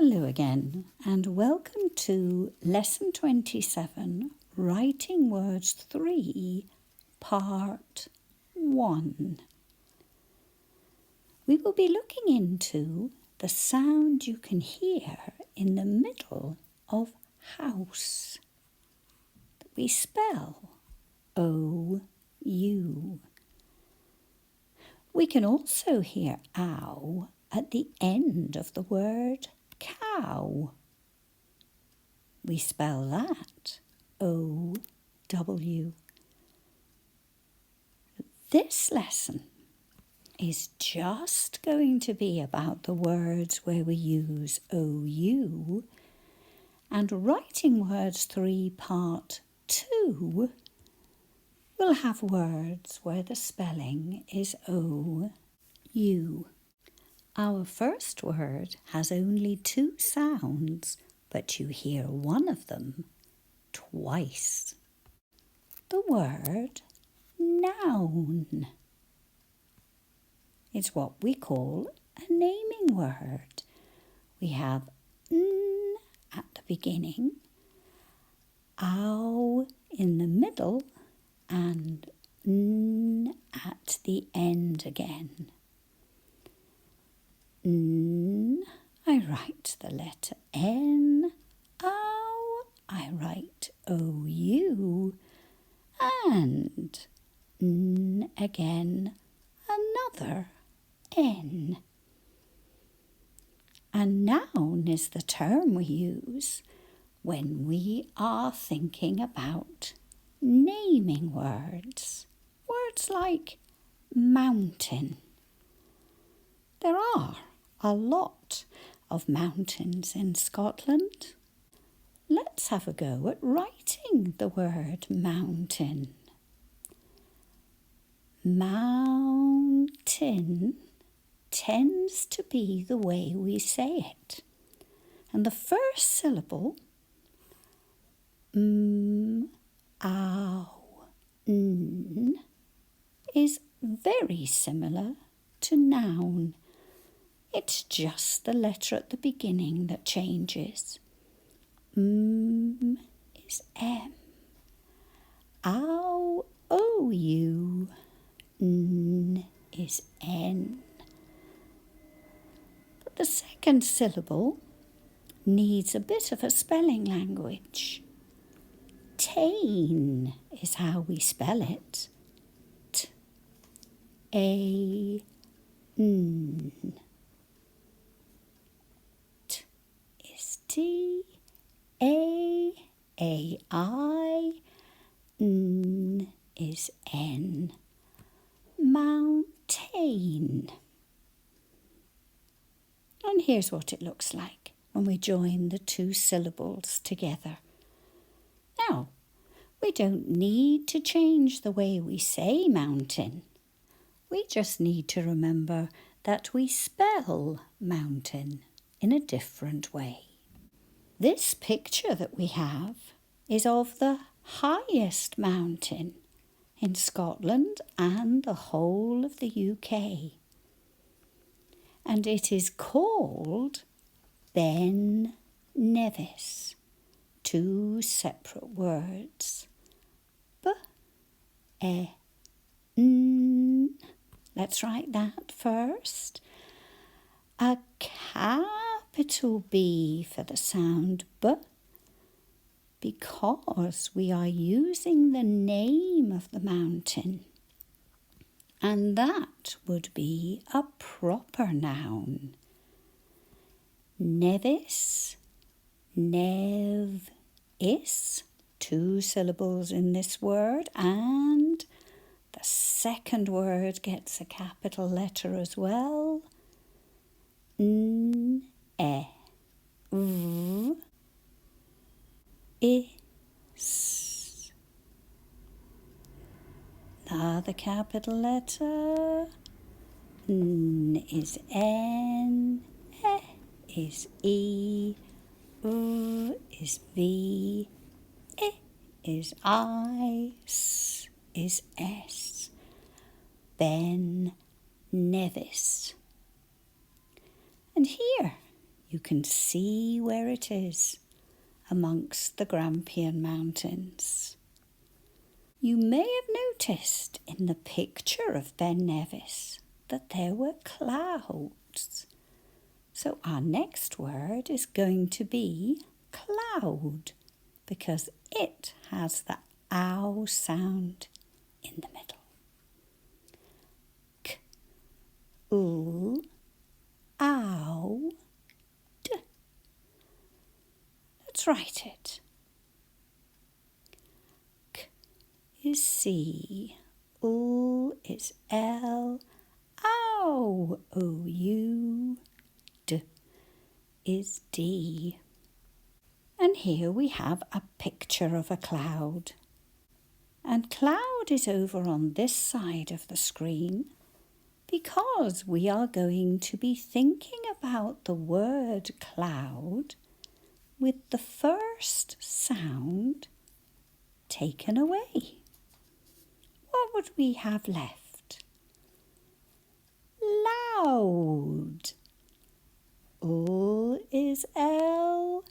Hello again, and welcome to Lesson 27, Writing Words 3, Part 1. We will be looking into the sound you can hear in the middle of house that we spell O-U. We can also hear ow at the end of the word cow. We spell that O-W. This lesson is just going to be about the words where we use O-U, and Writing Words 3 Part 2 will have words where the spelling is O-U. Our first word has only 2 sounds, but you hear one of them twice. The word noun. It's what we call a naming word. We have n at the beginning, ow in the middle, and n at the end again. N, I write the letter N. Ow, I write O-U. And N again, another N. A noun is the term we use when we are thinking about naming words. Words like mountain. There are a lot of mountains in Scotland. Let's have a go at writing the word mountain. Mountain tends to be the way we say it. And the first syllable, ow, n, is very similar to noun. It's just the letter at the beginning that changes. Is M. Ow, O-U. N is N. But the second syllable needs a bit of a spelling language. Tain is how we spell it. T-A-N. T is T. A-I. N is N. Mountain. And here's what it looks like when we join the 2 syllables together. Now, we don't need to change the way we say mountain. We just need to remember that we spell mountain in a different way. This picture that we have is of the highest mountain in Scotland and the whole of the UK. And it is called Ben Nevis. 2 separate words. B-E-N. Let's write that first. A capital B for the sound B, because we are using the name of the mountain. And that would be a proper noun. Nevis, nev-is, 2 syllables in this word, and the second word gets a capital letter as well. N-E-V-is. Another capital letter. N is N, E is E, V is V, I is I, S is S. Ben Nevis. And here You can see where it is amongst the Grampian Mountains. You may have noticed in the picture of Ben Nevis that there were clouds. So our next word is going to be cloud because it has the ow sound in the middle. K, oo, ow, d. Let's write it. K is C, oo is L, ow, O-U, d is D. And here we have a picture of a cloud. And cloud is over on this side of the screen because we are going to be thinking about the word cloud with the first sound taken away. What would we have left? Loud. O is L,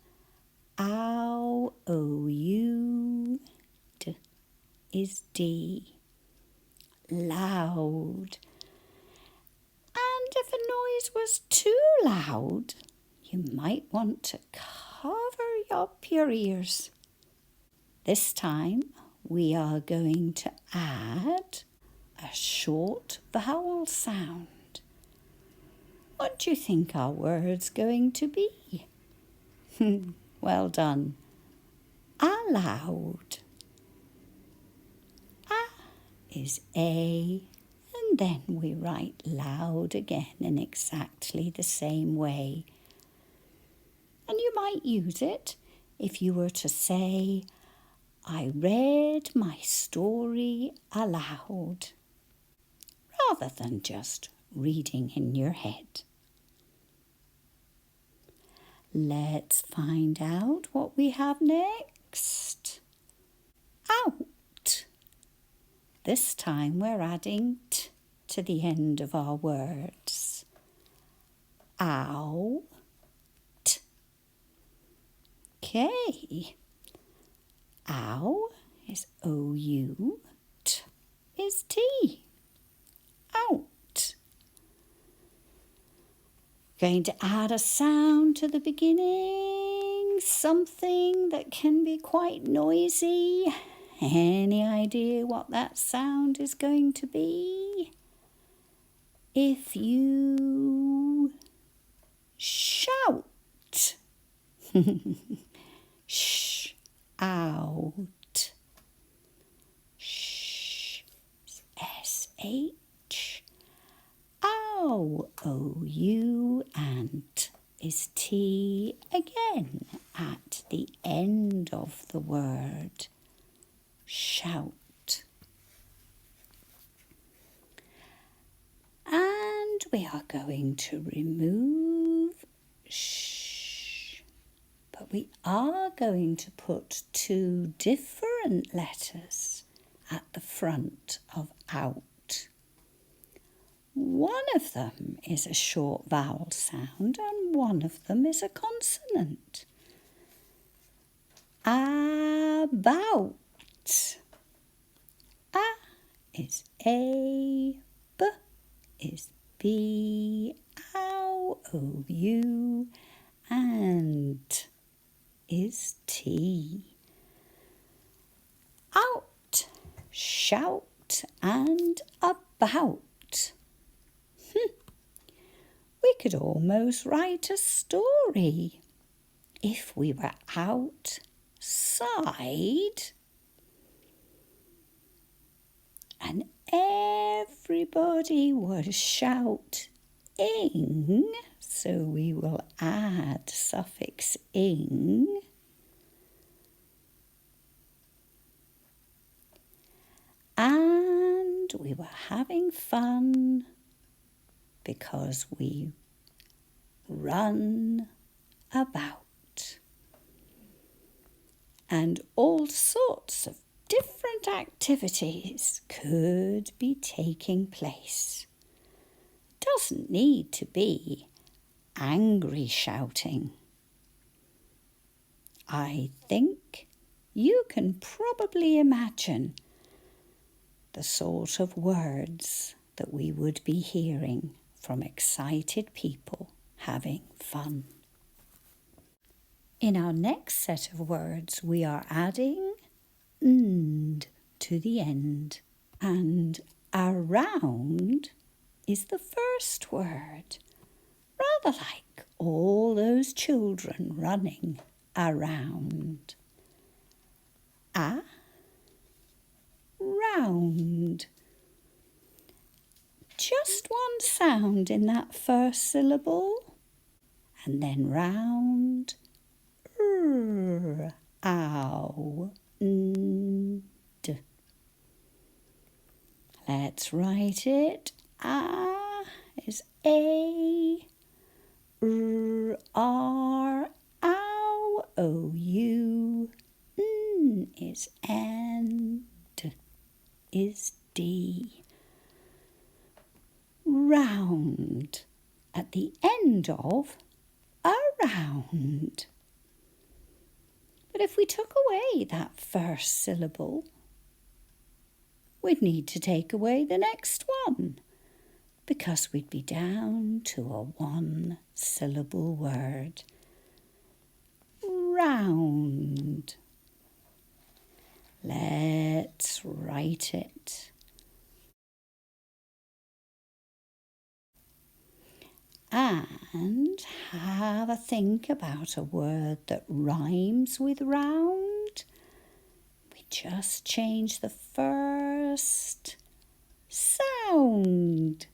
ow, O-U, d is D. Loud. And if a noise was too loud, you might want to cover up your ears. This time we are going to add a short vowel sound. What do you think our word's going to be? Well done. Allowed. Is A, and then we write loud again in exactly the same way. And you might use it if you were to say, I read my story aloud, rather than just reading in your head. Let's find out what we have next. Out. This time we're adding t to the end of our words. Ow, t. Okay. Ow is O-U, t is T. Out. Going to add a sound to the beginning, something that can be quite noisy. Any idea what that sound is going to be? If you shout. Sh, out. Sh, S-H. Ow, O-U, and t is T again at the end of the word. Shout. And we are going to remove sh, but we are going to put two different letters at the front of out. One of them is a short vowel sound and one of them is a consonant. About. A is A, B is B, ow, O-U, and T is T. Out, shout, and about. We could almost write a story if we were outside and everybody was shouting, so we will add suffix ing. And we were having fun because we run about. And all sorts of different activities could be taking place. It doesn't need to be angry shouting. I think you can probably imagine the sort of words that we would be hearing from excited people having fun. In our next set of words, we are adding "nd" to the end, and around is the first word, rather like all those children running around. Round. Just one sound in that first syllable, and then round. Ow. Nd. Let's write it. Is A. R. Ow. O-U. N is N. D is D. Round at the end of around. But if we took away that first syllable, we'd need to take away the next one, because we'd be down to a one-syllable word. Round. Let's write it. And have a think about a word that rhymes with round. We just change the first sound.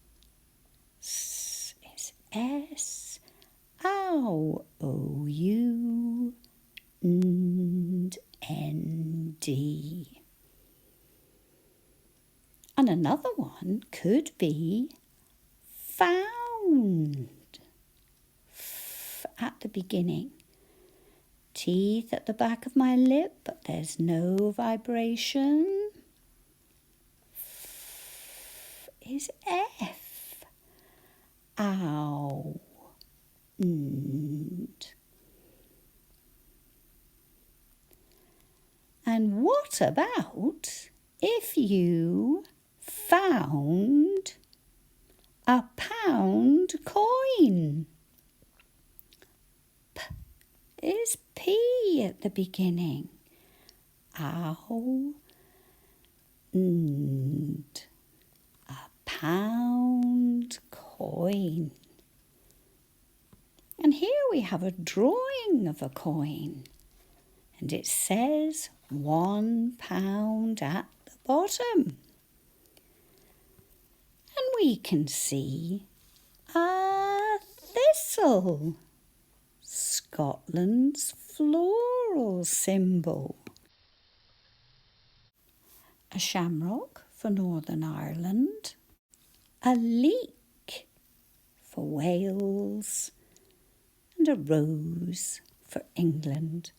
S is S. Ow. O-U. Nd. N-D. And another one could be found. F at the beginning. Teeth at the back of my lip, but there's no vibration. F is F. Ow. Nd. And what about if you found a pound coin? P is P at the beginning. Ow. Nd. A pound coin. And here we have a drawing of a coin. And it says £1 at the bottom. And we can see a thistle, Scotland's floral symbol. A shamrock for Northern Ireland. A leek for Wales. And a rose for England.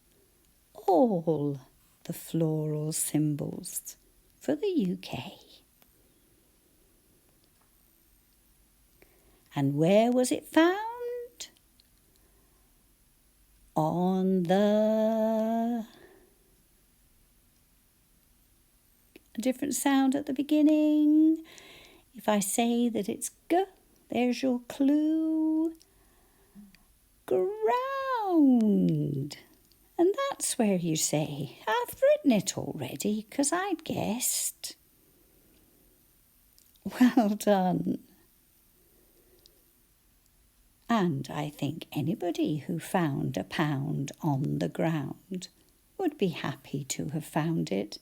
All the floral symbols for the UK. And where was it found? On the... A different sound at the beginning. If I say that it's G, there's your clue. Ground. And that's where you say, I've written it already, 'cause I'd guessed. Well done. And I think anybody who found a pound on the ground would be happy to have found it,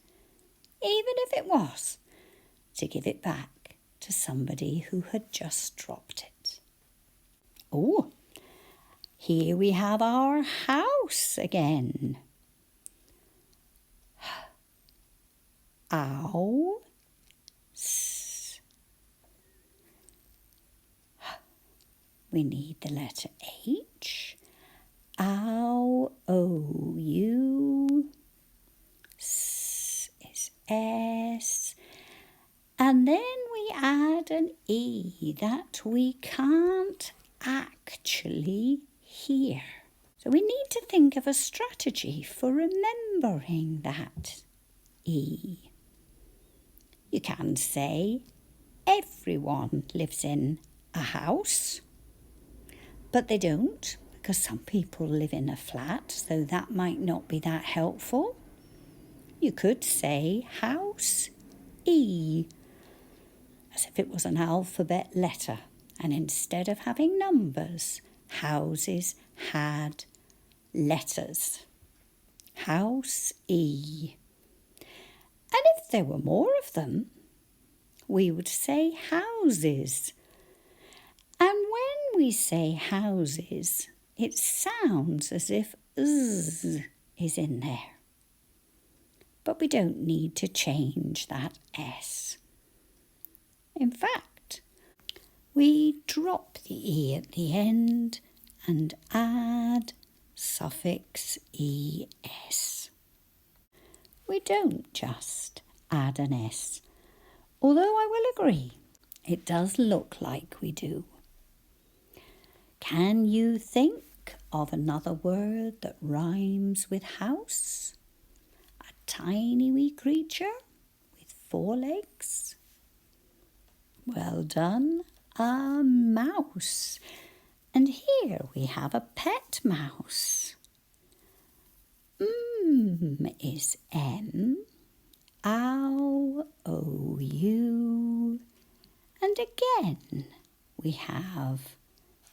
even if it was to give it back to somebody who had just dropped it. Oh, here we have our house again. Ow. S. We need the letter H. Ow. O-U. S is S. And then we add an E that we can't actually here. So we need to think of a strategy for remembering that E. You can say everyone lives in a house, but they don't, because some people live in a flat, so that might not be that helpful. You could say house E, as if it was an alphabet letter, and instead of having numbers, houses had letters. House E. And if there were more of them, we would say houses. And when we say houses, it sounds as if Z is in there. But we don't need to change that S. In fact, we drop the E at the end and add suffix ES. We don't just add an S, although I will agree, it does look like we do. Can you think of another word that rhymes with house? A tiny wee creature with 4 legs? Well done, a mouse. And here we have a pet mouse. Is M, ow, O-U. And again we have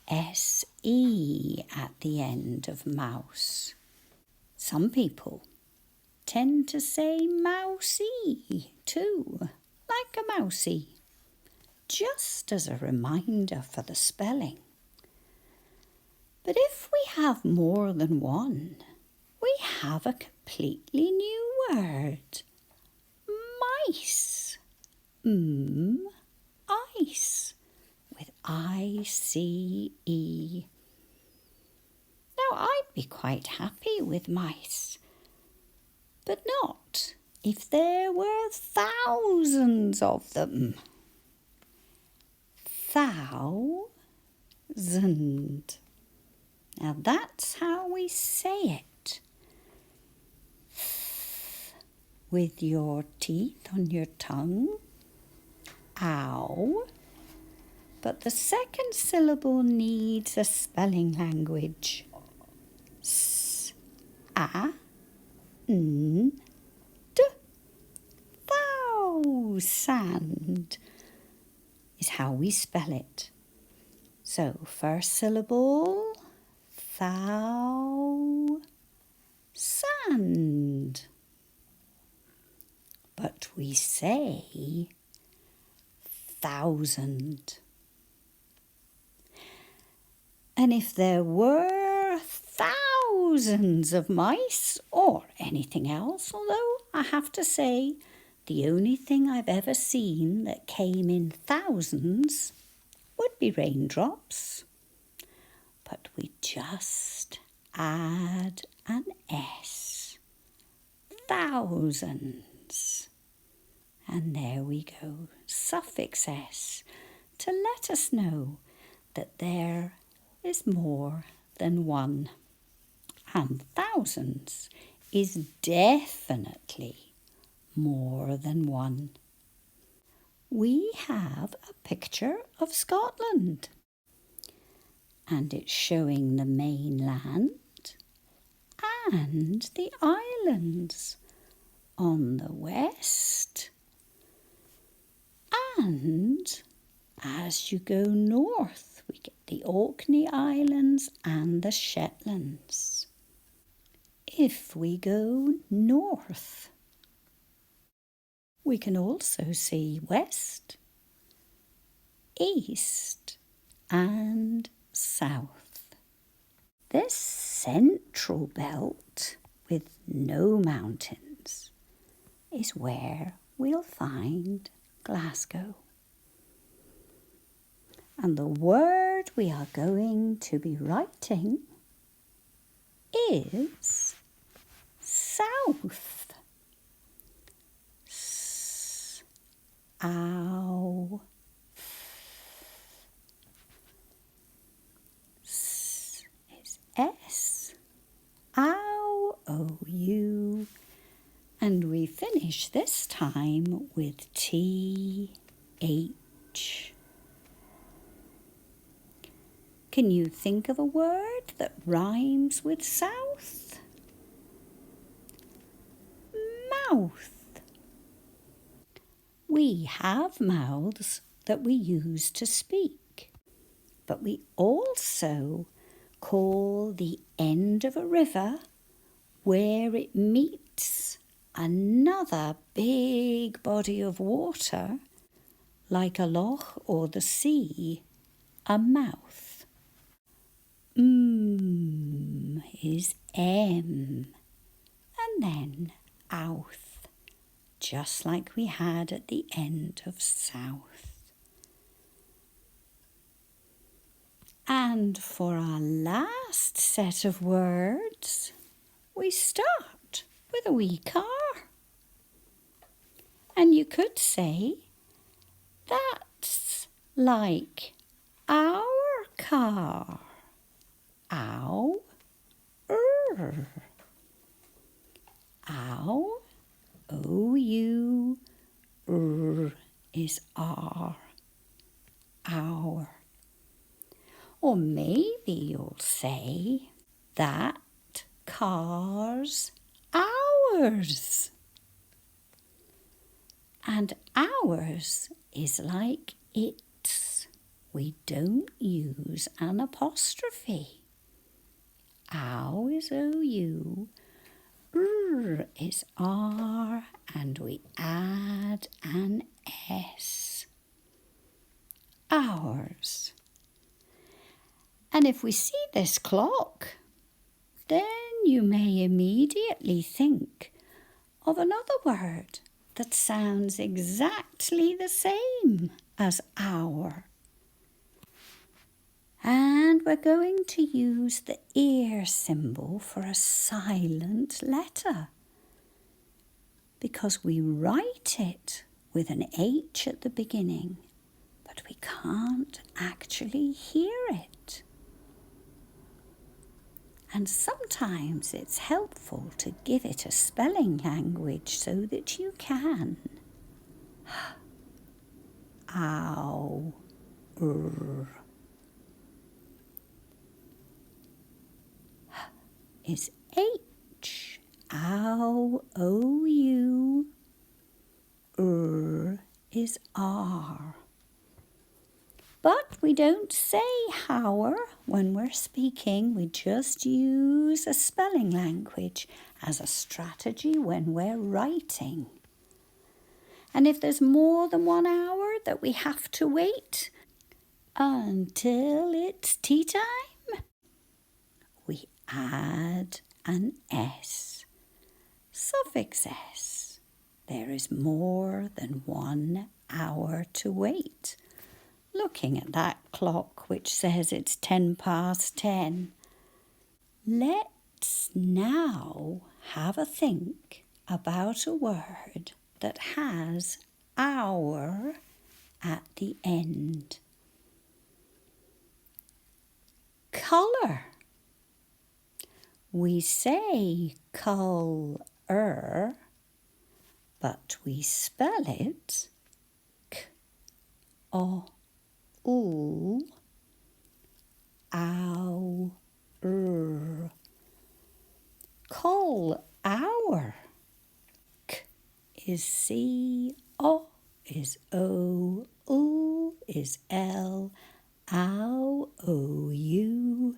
S-E at the end of mouse. Some people tend to say mousey too, like a mousey, just as a reminder for the spelling. But if we have more than one, we have a completely new word. Mice. Ice. With I-C-E. Now, I'd be quite happy with mice, but not if there were thousands of them. Thousand. Now, that's how we say it. With your teeth on your tongue. Ow. But the second syllable needs a spelling language. S-A-N-D. Thousand is how we spell it. So first syllable, thou, sand. But we say thousand. And if there were thousands of mice or anything else, although I have to say the only thing I've ever seen that came in thousands would be raindrops. But we just add an S. Thousands. And there we go, suffix S, to let us know that there is more than one. And thousands is definitely more than one. We have a picture of Scotland, and it's showing the mainland and the islands on the west. And as you go north, we get the Orkney Islands and the Shetlands. If we go north, we can also see west, east and south. This central belt with no mountains is where we'll find Glasgow. And the word we are going to be writing is south. S-ow. ow, O-U. And we finish this time with T-H. Can you think of a word that rhymes with south? Mouth. We have mouths that we use to speak, but we also call the end of a river where it meets another big body of water, like a loch or the sea, a mouth. Is M, and then outh, just like we had at the end of south. And for our last set of words, we start with a wee car. And you could say, that's like our car. Ow, Ow, O-U, is our. Or maybe you'll say, that car's ours. And ours is like its. We don't use an apostrophe. Ow is O-U, is R, and we add an S. Ours. And if we see this clock, then you may immediately think of another word that sounds exactly the same as hour. And we're going to use the ear symbol for a silent letter because we write it with an H at the beginning, but we can't actually hear it. And sometimes it's helpful to give it a spelling language so that you can. Ow, is H, ow, O-U, is R. But we don't say hour when we're speaking. We just use a spelling language as a strategy when we're writing. And if there's more than 1 hour that we have to wait until it's tea time, we add an S, suffix S. There is more than 1 hour to wait. Looking at that clock which says it's 10:10. Let's now have a think about a word that has hour at the end. Colour. We say colour, but we spell it k-o. Ow, Call hour. K is C, O is O, U is L, ow, O-U,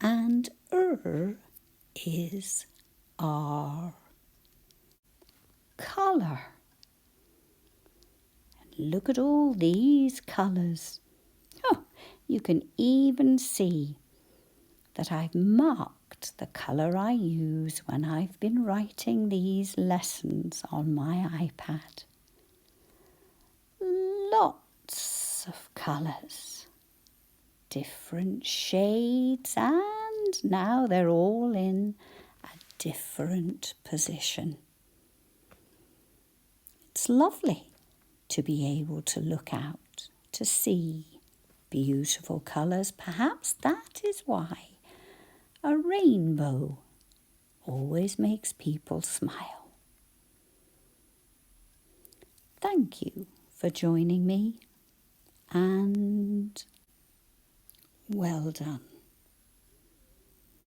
and is R. Colour. And look at all these colours. Oh, you can even see that I've marked the colour I use when I've been writing these lessons on my iPad. Lots of colours, different shades, and now they're all in a different position. It's lovely to be able to look out, to see beautiful colours. Perhaps that is why a rainbow always makes people smile. Thank you for joining me, and well done.